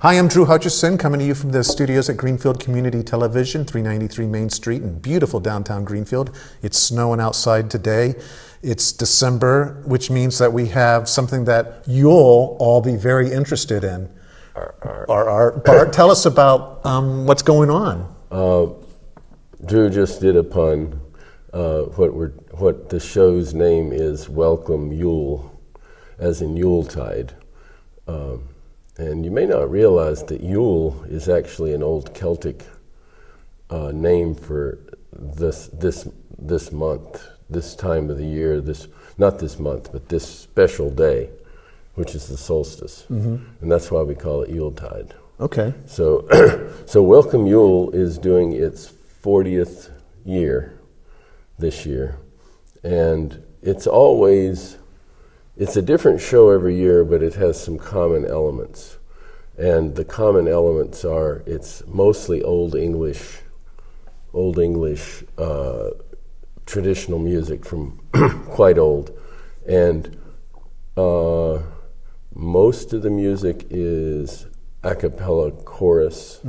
Hi, I'm Drew Hutchison, coming to you from the studios at Greenfield Community Television, 393 Main Street in beautiful downtown Greenfield. It's snowing outside today. It's December, which means that we have something that you'll all be very interested in. Bart, tell us about what's going on. Drew just did a pun. What the show's name is Welcome Yule, as in Yuletide. And you may not realize that Yule is actually an old Celtic name for this month, this time of the year, not this month, but this special day, which is the solstice. Mm-hmm. And that's why we call it Yuletide. Okay. So Welcome Yule is doing its 40th year this year. And it's a different show every year, but it has some common elements. And the common elements are, it's mostly Old English traditional music from quite old. And most of the music is a cappella chorus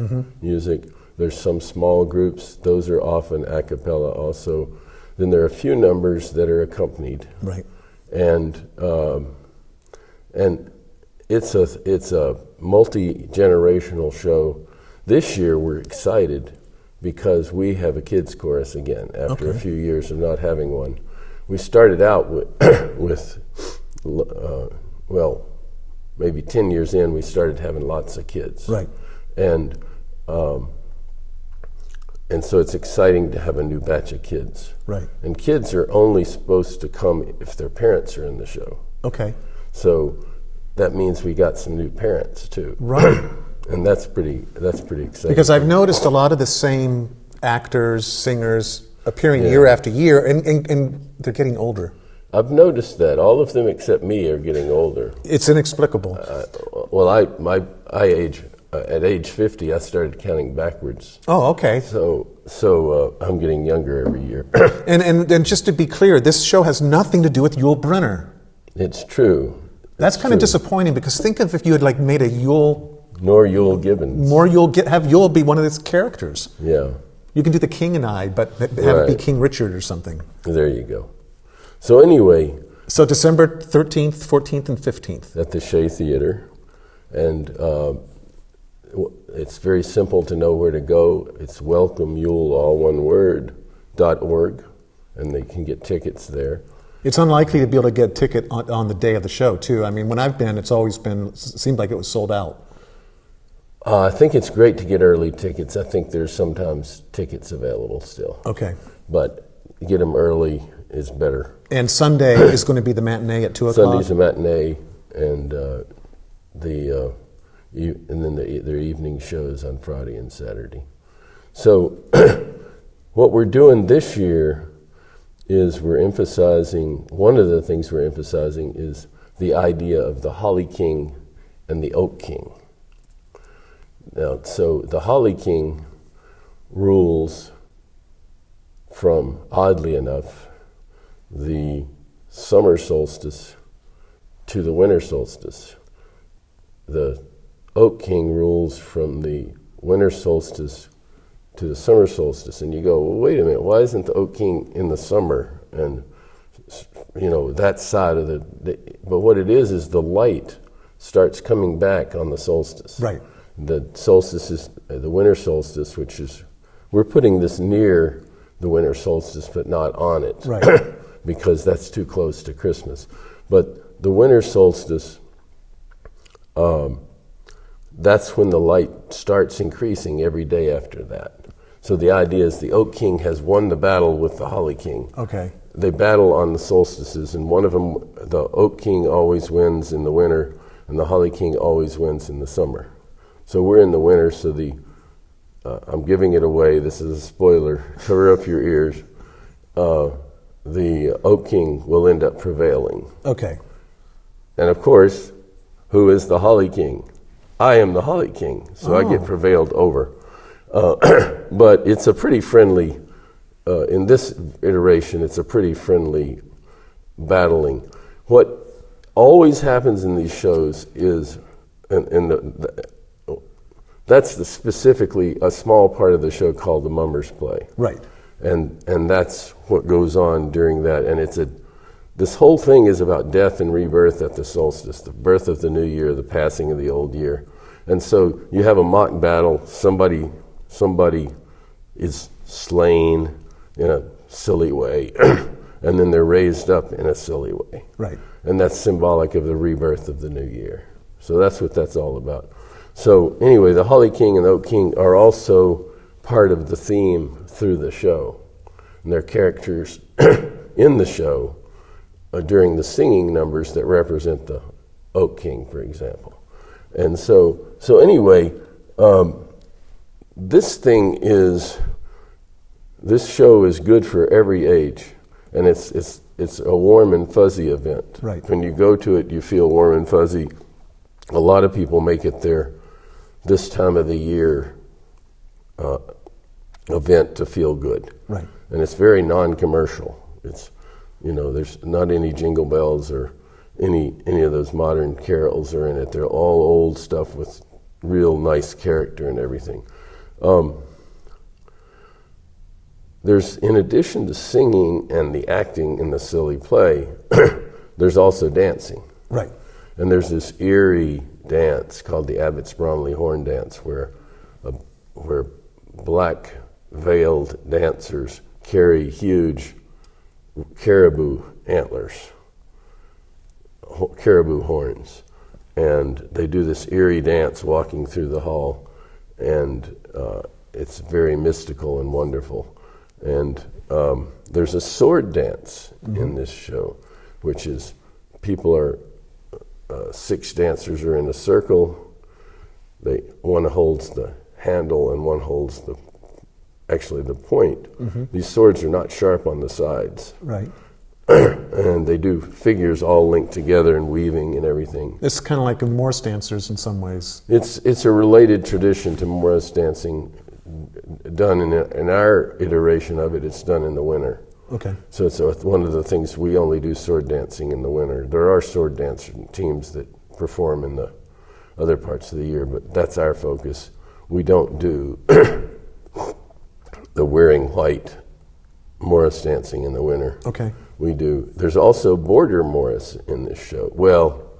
music. There's some small groups, those are often a cappella also. Then there are a few numbers that are accompanied. Right. And it's a multi-generational show. This year we're excited because we have a kids chorus again after a few years of not having one. We started out with maybe 10 years in, we started having lots of kids. Right. And so it's exciting to have a new batch of kids. Right. And kids are only supposed to come if their parents are in the show. Okay. So that means we got some new parents too. Right. And that's pretty exciting. Because I've noticed a lot of the same actors, singers appearing year after year, and they're getting older. I've noticed that. All of them except me are getting older. It's inexplicable. At age 50, I started counting backwards. Oh, okay. So I'm getting younger every year. and just to be clear, this show has nothing to do with Yul Brynner. It's true. That's kind of disappointing, because think of if you had made a Yule... Nor Yule Gibbons. Have Yule be one of its characters. Yeah. You can do the King and I, but have it be King Richard or something. There you go. So anyway... So December 13th, 14th, and 15th. At the Shea Theater. And... it's very simple to know where to go. It's Welcome Yule, all one word, .org, and they can get tickets there. It's unlikely to be able to get a ticket on the day of the show, too. I mean, when I've been, it seemed like it was sold out. I think it's great to get early tickets. I think there's sometimes tickets available still. Okay. But get them early is better. And Sunday is going to be the matinee at 2 o'clock? Sunday's the matinee, and then their evening shows on Friday and Saturday. So what we're doing this year is one of the things we're emphasizing is the idea of the Holly King and the Oak King. Now, so the Holly King rules from, oddly enough, the summer solstice to the winter solstice. The Oak King rules from the winter solstice to the summer solstice, and you go, well, wait a minute, why isn't the Oak King in the summer? And that side of but what it is the light starts coming back on the solstice. Right. The solstice is the winter solstice, which is, we're putting this near the winter solstice, but not on it. Right. Because that's too close to Christmas. But the winter solstice, that's when the light starts increasing every day after that. So the idea is the Oak King has won the battle with the Holly King. Okay. They battle on the solstices, and one of them, the Oak King always wins in the winter, and the Holly King always wins in the summer. So we're in the winter, so I'm giving it away, this is a spoiler, cover up your ears. The Oak King will end up prevailing. Okay. And of course, who is the Holly King? I am the Holly King, so I get prevailed over. But it's a pretty friendly, in this iteration, it's a pretty friendly battling. What always happens in these shows is, specifically a small part of the show called the Mummers Play. Right. And that's what goes on during that. And this whole thing is about death and rebirth at the solstice, the birth of the new year, the passing of the old year. And so you have a mock battle. Somebody is slain in a silly way, and then they're raised up in a silly way. Right. And that's symbolic of the rebirth of the new year. So that's what that's all about. So anyway, the Holly King and the Oak King are also part of the theme through the show. And they're characters in the show during the singing numbers that represent the Oak King, for example. And so anyway, this show is good for every age, and it's a warm and fuzzy event. Right. When you go to it, you feel warm and fuzzy. A lot of people make it their this time of the year event to feel good. Right. And it's very non-commercial. It's, there's not any jingle bells or any of those modern carols are in it. They're all old stuff with real nice character and everything. There's, in addition to singing and the acting in the silly play, there's also dancing. Right. And there's this eerie dance called the Abbott's Bromley Horn Dance, where black veiled dancers carry huge caribou antlers, caribou horns, and they do this eerie dance walking through the hall, and it's very mystical and wonderful. And there's a sword dance in this show, which is people are 6 dancers are in a circle. One holds the handle and one holds the point. These swords are not sharp on the sides. Right. And they do figures all linked together and weaving and everything. It's kind of like a Morris dancers in some ways. It's a related tradition to Morris dancing, done in our iteration of it. It's done in the winter. Okay. So it's one of the things, we only do sword dancing in the winter. There are sword dance teams that perform in the other parts of the year, but that's our focus. We don't do the wearing white Morris dancing in the winter. Okay. We do. There's also border Morris in this show. Well,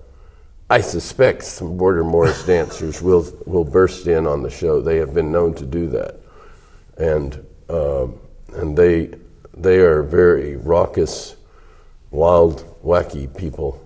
I suspect some border Morris dancers will burst in on the show. They have been known to do that, and they are very raucous, wild, wacky people,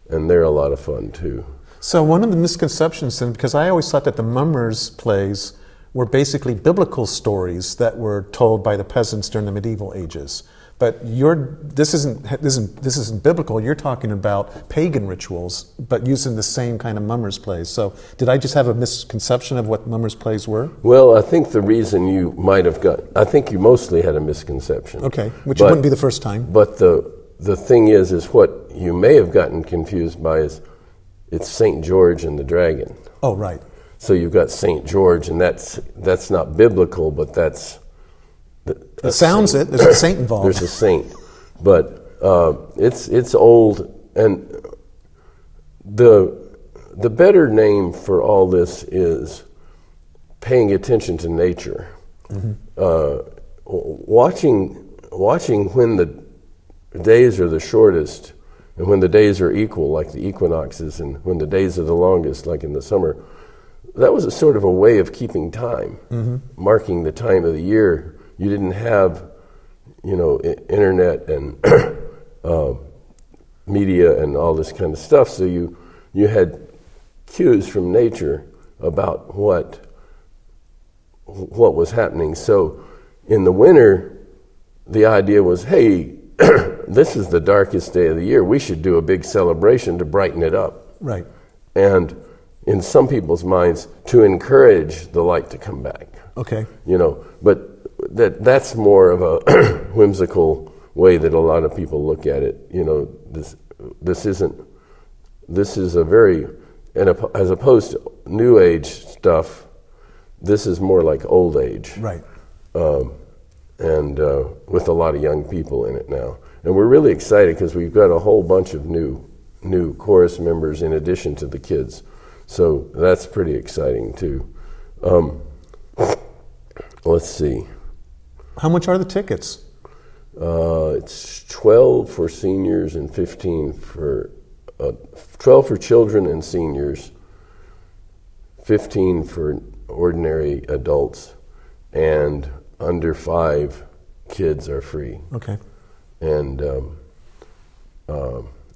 and they're a lot of fun too. So one of the misconceptions, then, because I always thought that the Mummers plays were basically biblical stories that were told by the peasants during the medieval ages. But this isn't biblical. You're talking about pagan rituals, but using the same kind of Mummers plays. So did I just have a misconception of what Mummers plays were? Well, I think the reason you might have I think you mostly had a misconception. Okay, which wouldn't be the first time. But the thing is what you may have gotten confused by is it's St. George and the Dragon. Oh, right. So you've got St. George, and that's not biblical, but that's... It sounds it. There's a saint involved. There's a saint, but it's old, and the better name for all this is paying attention to nature, watching when the days are the shortest, and when the days are equal, like the equinoxes, and when the days are the longest, like in the summer. That was a sort of a way of keeping time, marking the time of the year. You didn't have, internet and media and all this kind of stuff. So you had cues from nature about what was happening. So in the winter, the idea was, hey, this is the darkest day of the year. We should do a big celebration to brighten it up. Right. And in some people's minds, to encourage the light to come back. Okay. But that's more of a whimsical way that a lot of people look at it. This is a very, as opposed to New Age stuff, this is more like old age. Right. And with a lot of young people in it now. And we're really excited because we've got a whole bunch of new chorus members in addition to the kids. So that's pretty exciting too. Let's see. How much are the tickets? It's 12 for seniors and 15 for 12 for children and seniors, 15 for ordinary adults, and under 5 kids are free. Okay. And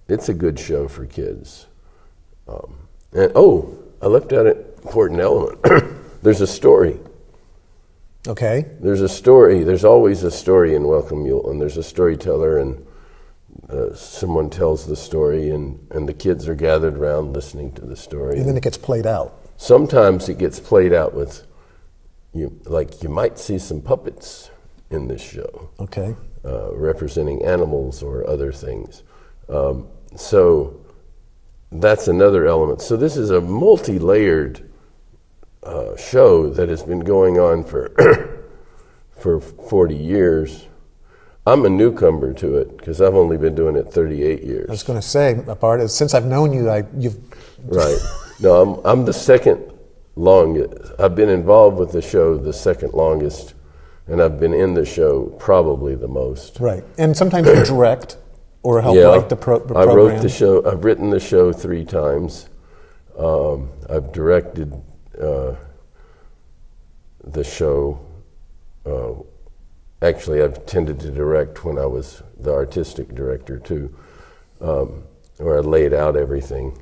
it's a good show for kids. And I left out an important element. There's a story. Okay. There's a story. There's always a story in Welcome Yule, and there's a storyteller, and someone tells the story, and the kids are gathered around listening to the story. And then it gets played out. Sometimes it gets played out with, you might see some puppets in this show. Okay. Representing animals or other things. So that's another element. So this is a multi-layered show that has been going on for for 40 years. I'm a newcomer to it because I've only been doing it 38 years. I was going to say, Bart, since I've known you, you've... Right. No, I'm the second longest. I've been involved with the show the second longest, and I've been in the show probably the most. Right. And sometimes you direct or help write the program. I wrote the show. I've written the show 3 times. I've directed the show. Actually, I've tended to direct when I was the artistic director too, where I laid out everything.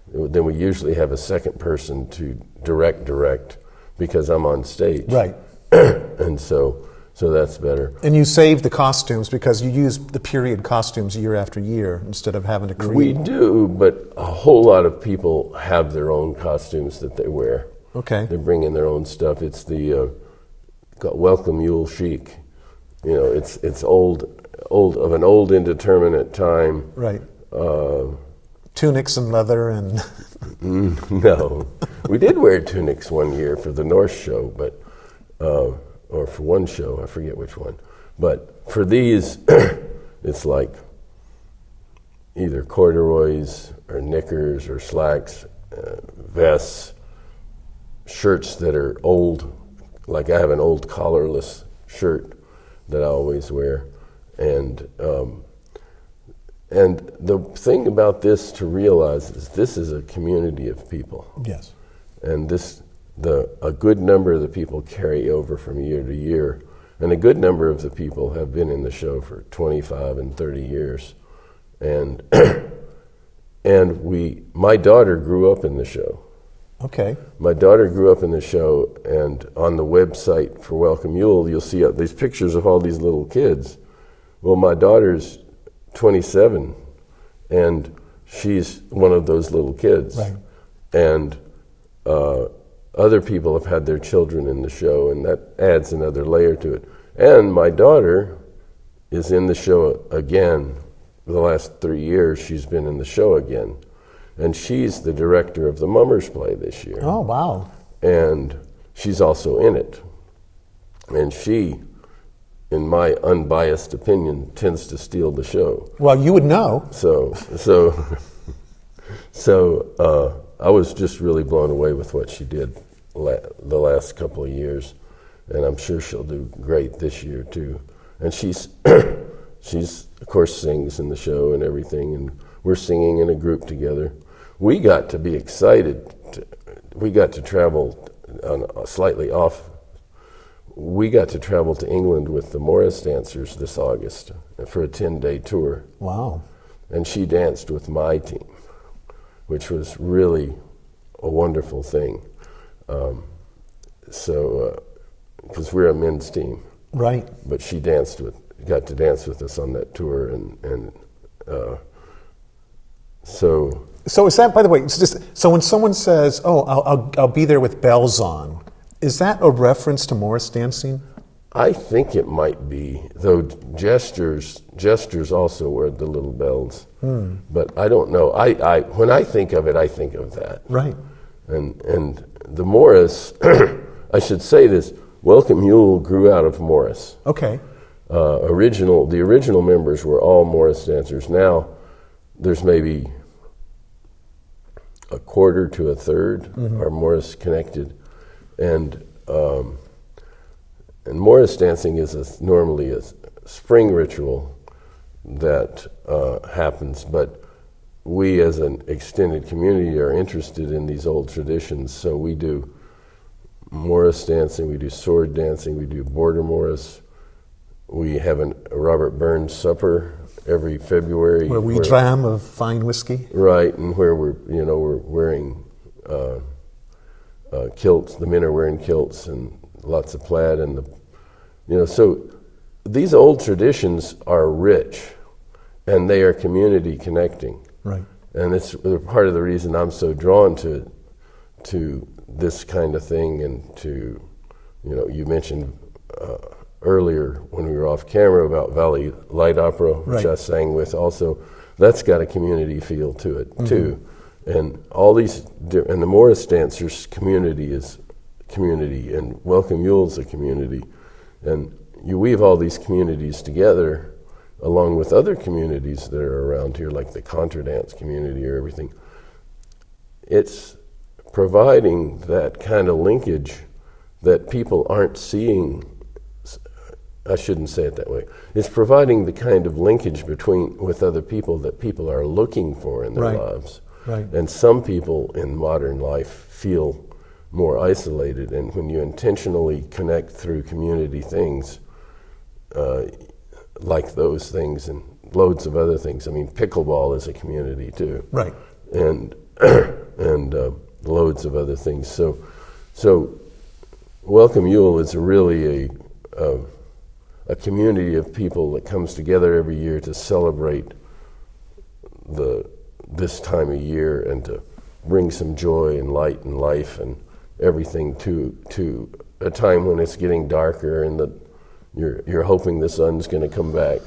Then we usually have a second person to direct because I'm on stage. Right. And so that's better. And you save the costumes because you use the period costumes year after year instead of having to create. We do, but a whole lot of people have their own costumes that they wear. Okay. They bring in their own stuff. It's the Welcome Yule chic. You know, it's old of an old indeterminate time. Right. Tunics and leather and... No. We did wear tunics one year for the North show, but or for one show, I forget which one. But for these, it's like either corduroys or knickers or slacks, vests, shirts that are old. Like I have an old collarless shirt that I always wear. And the thing about this to realize is this is a community of people. Yes. And a good number of the people carry over from year to year. And a good number of the people have been in the show for 25 and 30 years. And my daughter grew up in the show. Okay. My daughter grew up in the show, and on the website for Welcome Yule, you'll see these pictures of all these little kids. Well, my daughter's 27, and she's one of those little kids. Right. And other people have had their children in the show, and that adds another layer to it. And my daughter is in the show again. For the last 3 years, she's been in the show again. And she's the director of the Mummers play this year. Oh, wow. And she's also in it. And she, in my unbiased opinion, tends to steal the show. Well, you would know. So I was just really blown away with what she did the last couple of years. And I'm sure she'll do great this year, too. And she's of course, sings in the show and everything, and we're singing in a group together. We got to be excited. We got to travel slightly off. We got to travel to England with the Morris dancers this August for a 10-day tour. Wow. And she danced with my team, which was really a wonderful thing. Because we're a men's team. Right. But she got to dance with us on that tour, and So is that, by the way, so when someone says, "Oh, I'll be there with bells on," is that a reference to Morris dancing? I think it might be, though jesters also wear the little bells. But I don't know. I when I think of it, I think of that. Right. And the Morris, I should say this, Welcome Yule grew out of Morris. Okay. The original members were all Morris dancers. Now there's maybe a quarter to a third are Morris connected, And Morris dancing is normally a spring ritual that happens, but we as an extended community are interested in these old traditions, so we do Morris dancing, we do sword dancing, we do border Morris. We have a Robert Burns supper every February. Where we dram of fine whiskey. Right, and where we're wearing kilts. The men are wearing kilts and lots of plaid, and so these old traditions are rich, and they are community connecting. Right. And it's part of the reason I'm so drawn to this kind of thing, and to, you mentioned earlier when we were off camera about Valley Light Opera, which I sang with also. That's got a community feel to it too. And all these, and the Morris dancers community is community, and Welcome Yule is a community. And you weave all these communities together along with other communities that are around here, like the contra dance community or everything. It's providing that kind of linkage that people aren't seeing. I shouldn't say it that way. It's providing the kind of linkage with other people that people are looking for in their lives. Right. And some people in modern life feel more isolated, and when you intentionally connect through community things, like those things and loads of other things. I mean, pickleball is a community too. Right. And loads of other things. So Welcome Yule is really a community of people that comes together every year to celebrate this time of year and to bring some joy and light and life and everything to a time when it's getting darker and that you're hoping the sun's going to come back.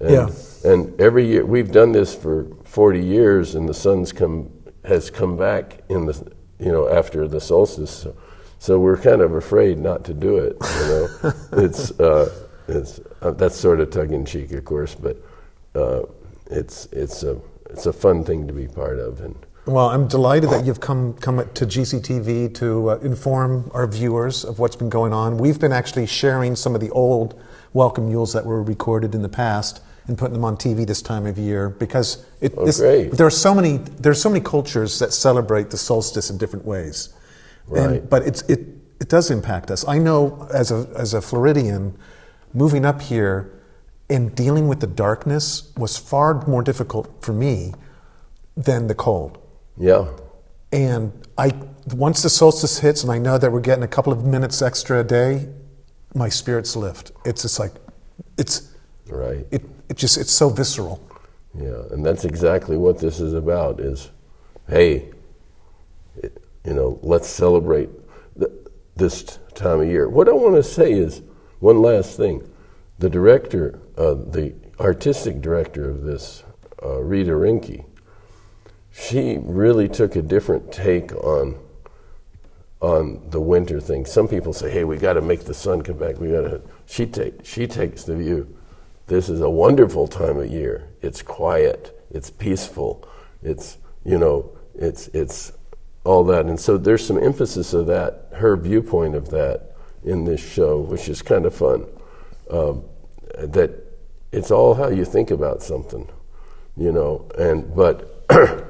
And every year we've done this for 40 years, and the sun's has come back in the after the solstice. So we're kind of afraid not to do it. It's that's sort of tongue in cheek, of course, but it's a fun thing to be part of. And well, I'm delighted that you've come to GCTV to inform our viewers of what's been going on. We've been actually sharing some of the old Welcome Yules that were recorded in the past and putting them on TV this time of year, because there are so many cultures that celebrate the solstice in different ways. Right. But it does impact us. I know as a Floridian, moving up here and dealing with the darkness was far more difficult for me than the cold. Yeah. And once the solstice hits and I know that we're getting a couple of minutes extra a day, my spirits lift. It's just like, it's so visceral. Yeah, and that's exactly what this is about, is, hey, let's celebrate this time of year. What I want to say is, one last thing. The director, the artistic director of this, Rita Rinke, she really took a different take on the winter thing. Some people say, hey, we got to make the sun come back. She takes the view, this is a wonderful time of year. It's quiet, it's peaceful, it's all that. And so there's some emphasis of that, her viewpoint of that in this show, which is kind of fun. That it's all how you think about something, but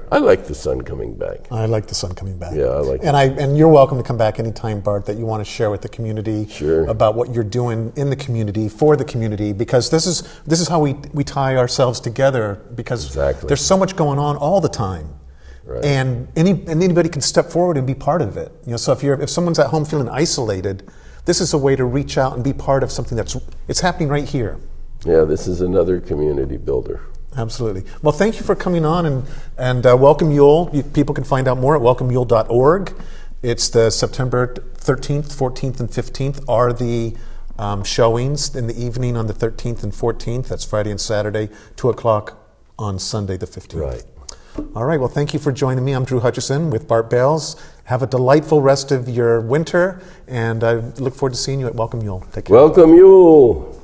I like the sun coming back. I like the sun coming back. Yeah, I like it. And you're welcome to come back anytime, Bart, that you want to share with the community. Sure. About what you're doing in the community, for the community, because this is how we tie ourselves together, because there's so much going on all the time. Right. And anybody can step forward and be part of it. So if someone's at home feeling isolated, this is a way to reach out and be part of something it's happening right here. Yeah, this is another community builder. Absolutely. Well, thank you for coming on, and Welcome Yule. People can find out more at welcomeyule.org. It's the September 13th, 14th, and 15th are the showings in the evening on the 13th and 14th. That's Friday and Saturday, 2 o'clock on Sunday the 15th. Right. All right. Well, thank you for joining me. I'm Drew Hutchison with Bart Bales. Have a delightful rest of your winter, and I look forward to seeing you at Welcome Yule. Take care. Welcome Yule.